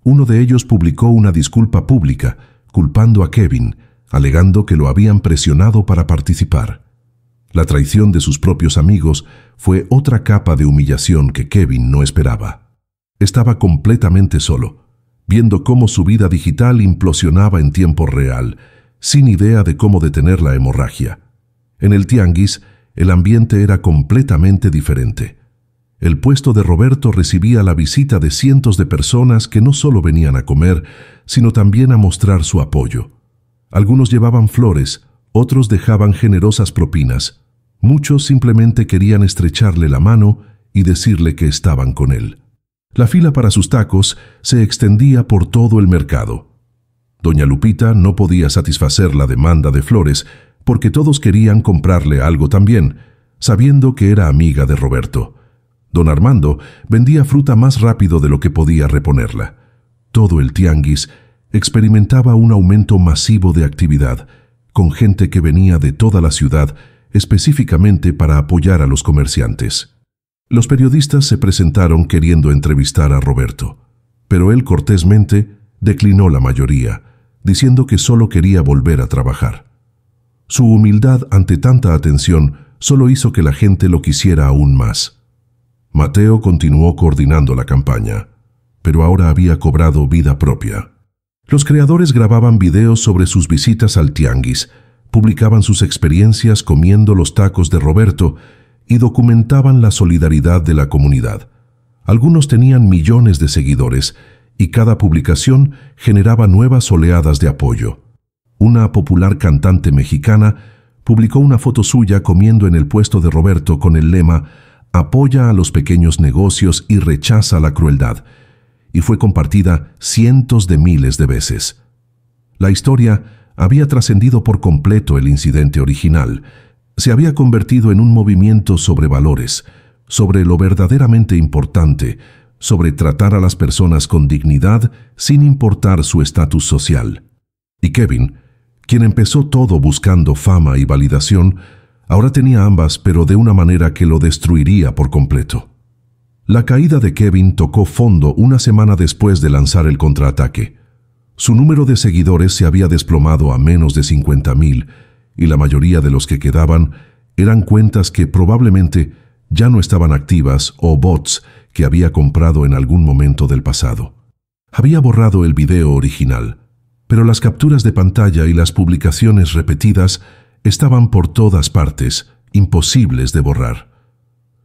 Uno de ellos publicó una disculpa pública, culpando a Kevin, alegando que lo habían presionado para participar. La traición de sus propios amigos fue otra capa de humillación que Kevin no esperaba. Estaba completamente solo, viendo cómo su vida digital implosionaba en tiempo real, sin idea de cómo detener la hemorragia. En el tianguis, el ambiente era completamente diferente. El puesto de Roberto recibía la visita de cientos de personas que no solo venían a comer, sino también a mostrar su apoyo. Algunos llevaban flores, otros dejaban generosas propinas. Muchos simplemente querían estrecharle la mano y decirle que estaban con él. La fila para sus tacos se extendía por todo el mercado. Doña Lupita no podía satisfacer la demanda de Flores porque todos querían comprarle algo también, sabiendo que era amiga de Roberto. Don Armando vendía fruta más rápido de lo que podía reponerla. Todo el tianguis experimentaba un aumento masivo de actividad, con gente que venía de toda la ciudad específicamente para apoyar a los comerciantes. Los periodistas se presentaron queriendo entrevistar a Roberto, pero él cortésmente declinó la mayoría, diciendo que solo quería volver a trabajar. Su humildad ante tanta atención solo hizo que la gente lo quisiera aún más. Mateo continuó coordinando la campaña, pero ahora había cobrado vida propia. Los creadores grababan videos sobre sus visitas al tianguis, publicaban sus experiencias comiendo los tacos de Roberto y documentaban la solidaridad de la comunidad. Algunos tenían millones de seguidores y cada publicación generaba nuevas oleadas de apoyo. Una popular cantante mexicana publicó una foto suya comiendo en el puesto de Roberto con el lema «Apoya a los pequeños negocios y rechaza la crueldad», y fue compartida cientos de miles de veces. La historia había trascendido por completo el incidente original. Se había convertido en un movimiento sobre valores, sobre lo verdaderamente importante, sobre tratar a las personas con dignidad sin importar su estatus social. Y Kevin, quien empezó todo buscando fama y validación, ahora tenía ambas, pero de una manera que lo destruiría por completo. La caída de Kevin tocó fondo una semana después de lanzar el contraataque. Su número de seguidores se había desplomado a menos de 50,000, y la mayoría de los que quedaban eran cuentas que probablemente ya no estaban activas o bots que había comprado en algún momento del pasado. Había borrado el video original, pero las capturas de pantalla y las publicaciones repetidas estaban por todas partes, imposibles de borrar.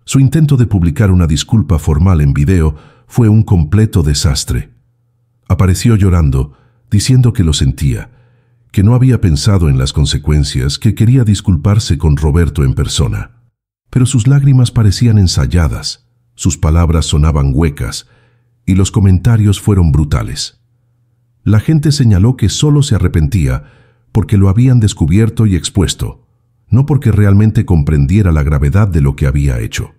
Su intento de publicar una disculpa formal en video fue un completo desastre. Apareció llorando, diciendo que lo sentía, que no había pensado en las consecuencias, que quería disculparse con Roberto en persona. Pero sus lágrimas parecían ensayadas, sus palabras sonaban huecas, y los comentarios fueron brutales. La gente señaló que solo se arrepentía porque lo habían descubierto y expuesto, no porque realmente comprendiera la gravedad de lo que había hecho.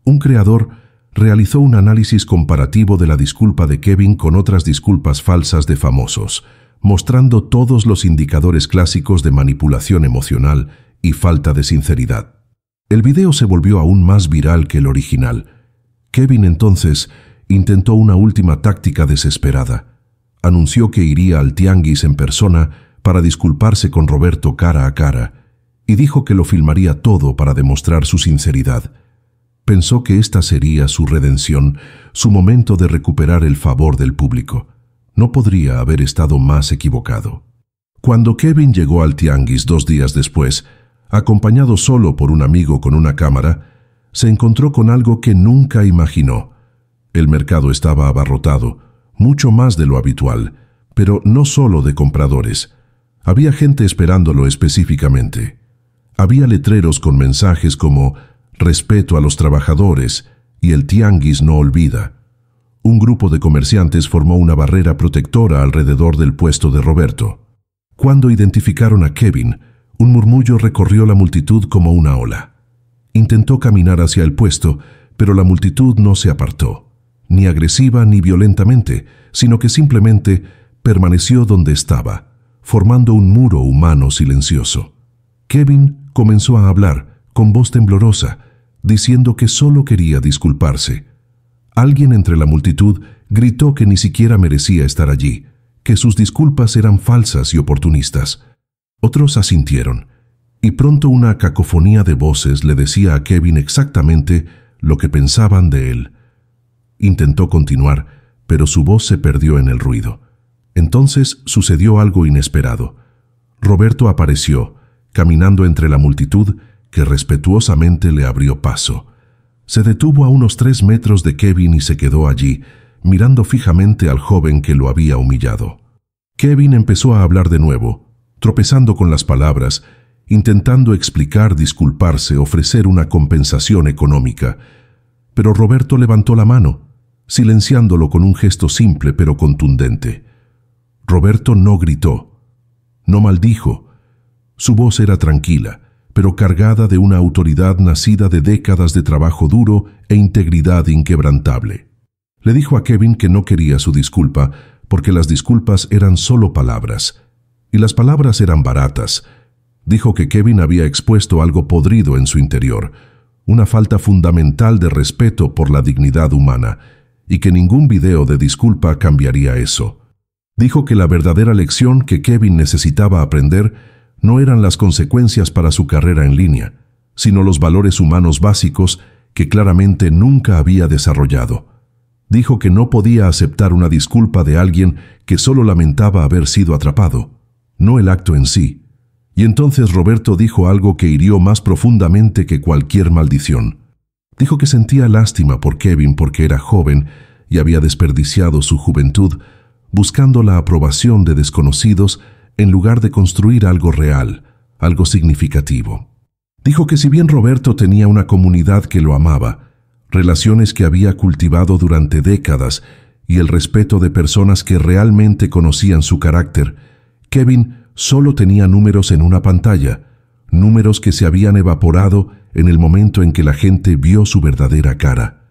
Un creador realizó un análisis comparativo de la disculpa de Kevin con otras disculpas falsas de famosos, mostrando todos los indicadores clásicos de manipulación emocional y falta de sinceridad. El video se volvió aún más viral que el original. Kevin entonces intentó una última táctica desesperada. Anunció que iría al tianguis en persona para disculparse con Roberto cara a cara, y dijo que lo filmaría todo para demostrar su sinceridad. Pensó que esta sería su redención, su momento de recuperar el favor del público. No podría haber estado más equivocado. Cuando Kevin llegó al tianguis 2 días después, acompañado solo por un amigo con una cámara, se encontró con algo que nunca imaginó. El mercado estaba abarrotado, mucho más de lo habitual, pero no solo de compradores. Había gente esperándolo específicamente. Había letreros con mensajes como «Respeto a los trabajadores» y «El tianguis no olvida». Un grupo de comerciantes formó una barrera protectora alrededor del puesto de Roberto. Cuando identificaron a Kevin, un murmullo recorrió la multitud como una ola. Intentó caminar hacia el puesto, pero la multitud no se apartó, ni agresiva ni violentamente, sino que simplemente permaneció donde estaba, formando un muro humano silencioso. Kevin comenzó a hablar, con voz temblorosa, diciendo que solo quería disculparse. Alguien entre la multitud gritó que ni siquiera merecía estar allí, que sus disculpas eran falsas y oportunistas. Otros asintieron, y pronto una cacofonía de voces le decía a Kevin exactamente lo que pensaban de él. Intentó continuar, pero su voz se perdió en el ruido. Entonces sucedió algo inesperado. Roberto apareció, caminando entre la multitud, que respetuosamente le abrió paso. Se detuvo a unos 3 metros de Kevin y se quedó allí, mirando fijamente al joven que lo había humillado. Kevin empezó a hablar de nuevo, tropezando con las palabras, intentando explicar, disculparse, ofrecer una compensación económica. pero Roberto levantó la mano, silenciándolo con un gesto simple pero contundente. Roberto no gritó, no maldijo. Su voz era tranquila, pero cargada de una autoridad nacida de décadas de trabajo duro e integridad inquebrantable. Le dijo a Kevin que no quería su disculpa, porque las disculpas eran solo palabras, y las palabras eran baratas. Dijo que Kevin había expuesto algo podrido en su interior, una falta fundamental de respeto por la dignidad humana, y que ningún video de disculpa cambiaría eso. Dijo que la verdadera lección que Kevin necesitaba aprender no eran las consecuencias para su carrera en línea, sino los valores humanos básicos que claramente nunca había desarrollado. Dijo que no podía aceptar una disculpa de alguien que solo lamentaba haber sido atrapado, no el acto en sí. Y entonces Roberto dijo algo que hirió más profundamente que cualquier maldición. Dijo que sentía lástima por Kevin porque era joven y había desperdiciado su juventud buscando la aprobación de desconocidos en lugar de construir algo real, algo significativo. Dijo que si bien Roberto tenía una comunidad que lo amaba, relaciones que había cultivado durante décadas y el respeto de personas que realmente conocían su carácter, Kevin solo tenía números en una pantalla, números que se habían evaporado en el momento en que la gente vio su verdadera cara.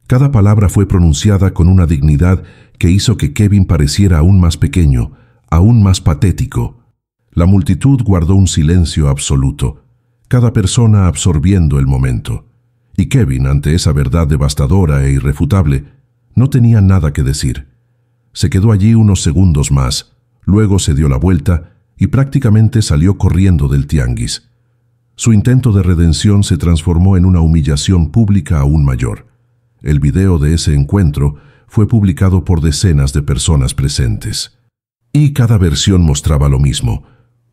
Cada palabra fue pronunciada con una dignidad que hizo que Kevin pareciera aún más pequeño, aún más patético. La multitud guardó un silencio absoluto, cada persona absorbiendo el momento. Y Kevin, ante esa verdad devastadora e irrefutable, no tenía nada que decir. Se quedó allí unos segundos más, luego se dio la vuelta y prácticamente salió corriendo del tianguis. Su intento de redención se transformó en una humillación pública aún mayor. El video de ese encuentro fue publicado por decenas de personas presentes. Y cada versión mostraba lo mismo: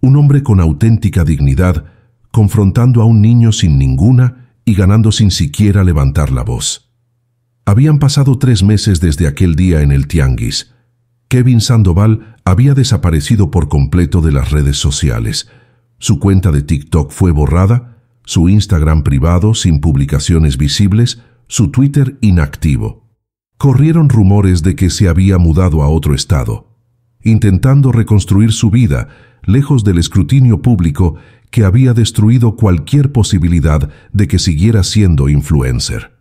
un hombre con auténtica dignidad, confrontando a un niño sin ninguna y ganando sin siquiera levantar la voz. Habían pasado 3 meses desde aquel día en el tianguis. Kevin Sandoval había desaparecido por completo de las redes sociales. Su cuenta de TikTok fue borrada, su Instagram privado sin publicaciones visibles, su Twitter inactivo. Corrieron rumores de que se había mudado a otro estado, intentando reconstruir su vida lejos del escrutinio público que había destruido cualquier posibilidad de que siguiera siendo influencer.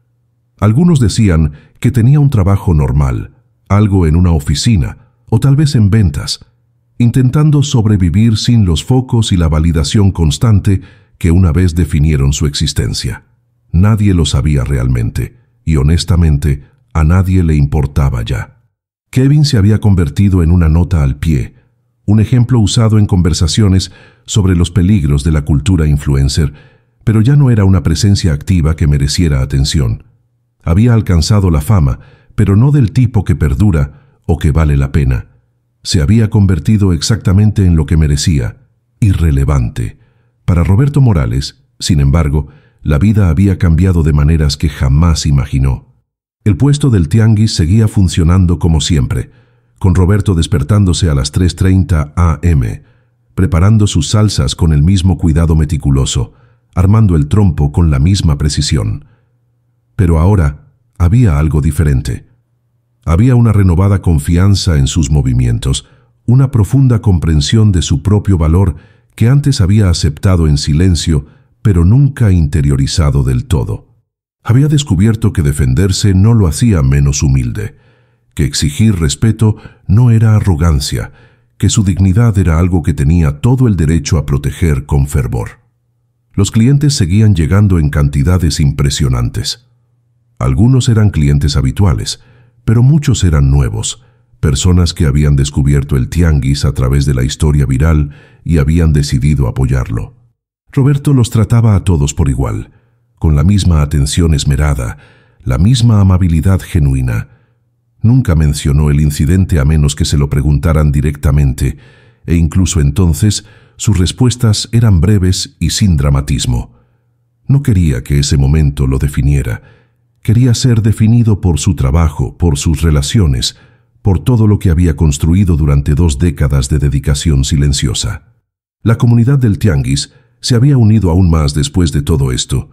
Algunos decían que tenía un trabajo normal, algo en una oficina o tal vez en ventas, intentando sobrevivir sin los focos y la validación constante que una vez definieron su existencia. Nadie lo sabía realmente, y honestamente, a nadie le importaba ya. Kevin se había convertido en una nota al pie, un ejemplo usado en conversaciones sobre los peligros de la cultura influencer, pero ya no era una presencia activa que mereciera atención. Había alcanzado la fama, pero no del tipo que perdura o que vale la pena. Se había convertido exactamente en lo que merecía, irrelevante. Para Roberto Morales, sin embargo, la vida había cambiado de maneras que jamás imaginó. El puesto del tianguis seguía funcionando como siempre, con Roberto despertándose a las 3:30 a.m., preparando sus salsas con el mismo cuidado meticuloso, armando el trompo con la misma precisión. Pero ahora había algo diferente. Había una renovada confianza en sus movimientos, una profunda comprensión de su propio valor que antes había aceptado en silencio, pero nunca interiorizado del todo. Había descubierto que defenderse no lo hacía menos humilde, que exigir respeto no era arrogancia, que su dignidad era algo que tenía todo el derecho a proteger con fervor. Los clientes seguían llegando en cantidades impresionantes. Algunos eran clientes habituales, pero muchos eran nuevos, personas que habían descubierto el tianguis a través de la historia viral y habían decidido apoyarlo. Roberto los trataba a todos por igual, con la misma atención esmerada, la misma amabilidad genuina. Nunca mencionó el incidente a menos que se lo preguntaran directamente, e incluso entonces sus respuestas eran breves y sin dramatismo. No quería que ese momento lo definiera. Quería ser definido por su trabajo, por sus relaciones, por todo lo que había construido durante 2 décadas de dedicación silenciosa. La comunidad del tianguis se había unido aún más después de todo esto.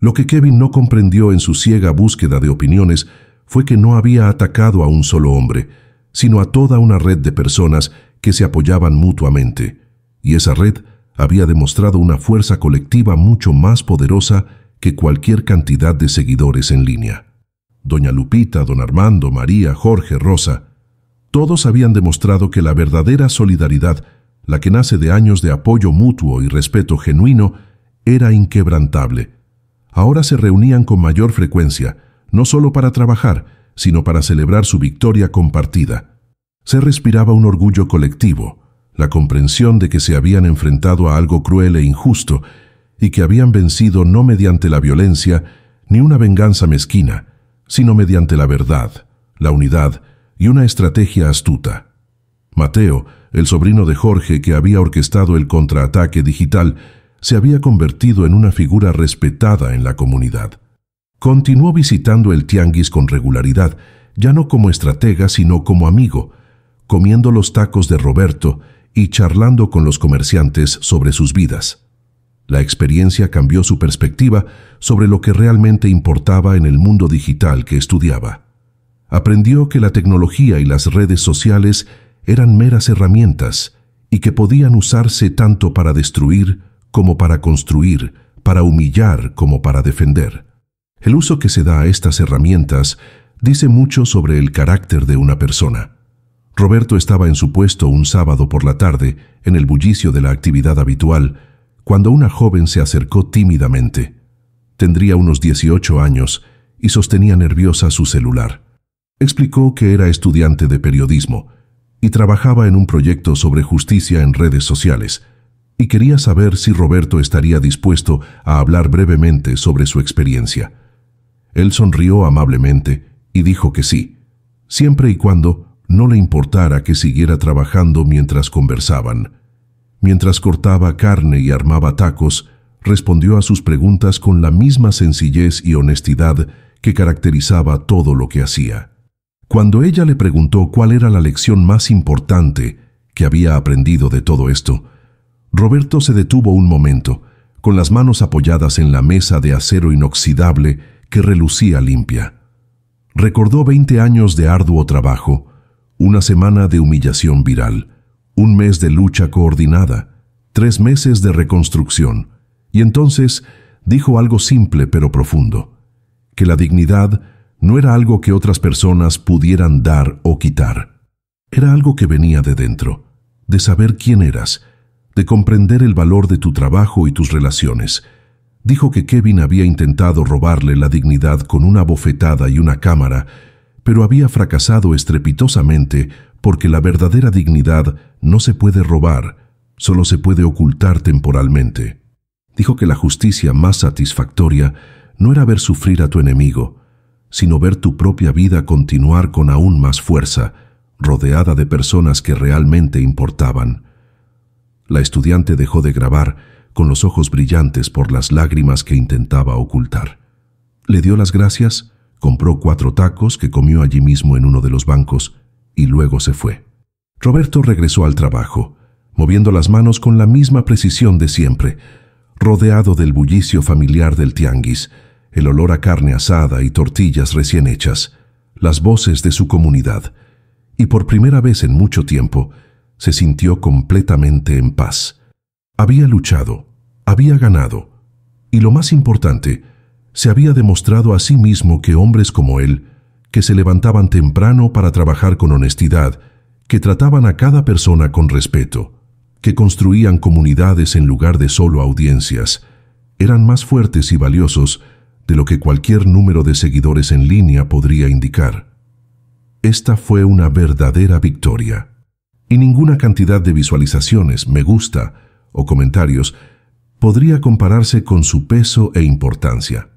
Lo que Kevin no comprendió en su ciega búsqueda de opiniones fue que no había atacado a un solo hombre, sino a toda una red de personas que se apoyaban mutuamente, y esa red había demostrado una fuerza colectiva mucho más poderosa que cualquier cantidad de seguidores en línea. Doña Lupita, don Armando, María, Jorge, Rosa, todos habían demostrado que la verdadera solidaridad, la que nace de años de apoyo mutuo y respeto genuino, era inquebrantable. Ahora se reunían con mayor frecuencia, no solo para trabajar, sino para celebrar su victoria compartida. Se respiraba un orgullo colectivo, la comprensión de que se habían enfrentado a algo cruel e injusto y que habían vencido no mediante la violencia ni una venganza mezquina, sino mediante la verdad, la unidad y una estrategia astuta. Mateo, el sobrino de Jorge que había orquestado el contraataque digital, se había convertido en una figura respetada en la comunidad. Continuó visitando el tianguis con regularidad, ya no como estratega sino como amigo, comiendo los tacos de Roberto y charlando con los comerciantes sobre sus vidas. La experiencia cambió su perspectiva sobre lo que realmente importaba en el mundo digital que estudiaba. Aprendió que la tecnología y las redes sociales eran meras herramientas y que podían usarse tanto para destruir como para construir, para humillar como para defender. El uso que se da a estas herramientas dice mucho sobre el carácter de una persona. Roberto estaba en su puesto un sábado por la tarde, en el bullicio de la actividad habitual, cuando una joven se acercó tímidamente. Tendría unos 18 años y sostenía nerviosa su celular. Explicó que era estudiante de periodismo y trabajaba en un proyecto sobre justicia en redes sociales, y quería saber si Roberto estaría dispuesto a hablar brevemente sobre su experiencia. Él sonrió amablemente y dijo que sí, siempre y cuando no le importara que siguiera trabajando mientras conversaban. Mientras cortaba carne y armaba tacos, respondió a sus preguntas con la misma sencillez y honestidad que caracterizaba todo lo que hacía. Cuando ella le preguntó cuál era la lección más importante que había aprendido de todo esto, Roberto se detuvo un momento, con las manos apoyadas en la mesa de acero inoxidable que relucía limpia. Recordó 20 años de arduo trabajo, una semana de humillación viral, un mes de lucha coordinada, 3 meses de reconstrucción, y entonces dijo algo simple pero profundo, que la dignidad no era algo que otras personas pudieran dar o quitar. Era algo que venía de dentro, de saber quién eras, de comprender el valor de tu trabajo y tus relaciones. Dijo que Kevin había intentado robarle la dignidad con una bofetada y una cámara, pero había fracasado estrepitosamente porque la verdadera dignidad no se puede robar, solo se puede ocultar temporalmente. Dijo que la justicia más satisfactoria no era ver sufrir a tu enemigo, sino ver tu propia vida continuar con aún más fuerza, rodeada de personas que realmente importaban. La estudiante dejó de grabar, con los ojos brillantes por las lágrimas que intentaba ocultar. Le dio las gracias, compró 4 tacos que comió allí mismo en uno de los bancos y luego se fue. Roberto regresó al trabajo, moviendo las manos con la misma precisión de siempre, rodeado del bullicio familiar del tianguis, el olor a carne asada y tortillas recién hechas, las voces de su comunidad, y por primera vez en mucho tiempo se sintió completamente en paz. Había luchado, había ganado, y lo más importante, se había demostrado a sí mismo que hombres como él, que se levantaban temprano para trabajar con honestidad, que trataban a cada persona con respeto, que construían comunidades en lugar de solo audiencias, eran más fuertes y valiosos de lo que cualquier número de seguidores en línea podría indicar. Esta fue una verdadera victoria. Y ninguna cantidad de visualizaciones, me gusta o comentarios podría compararse con su peso e importancia.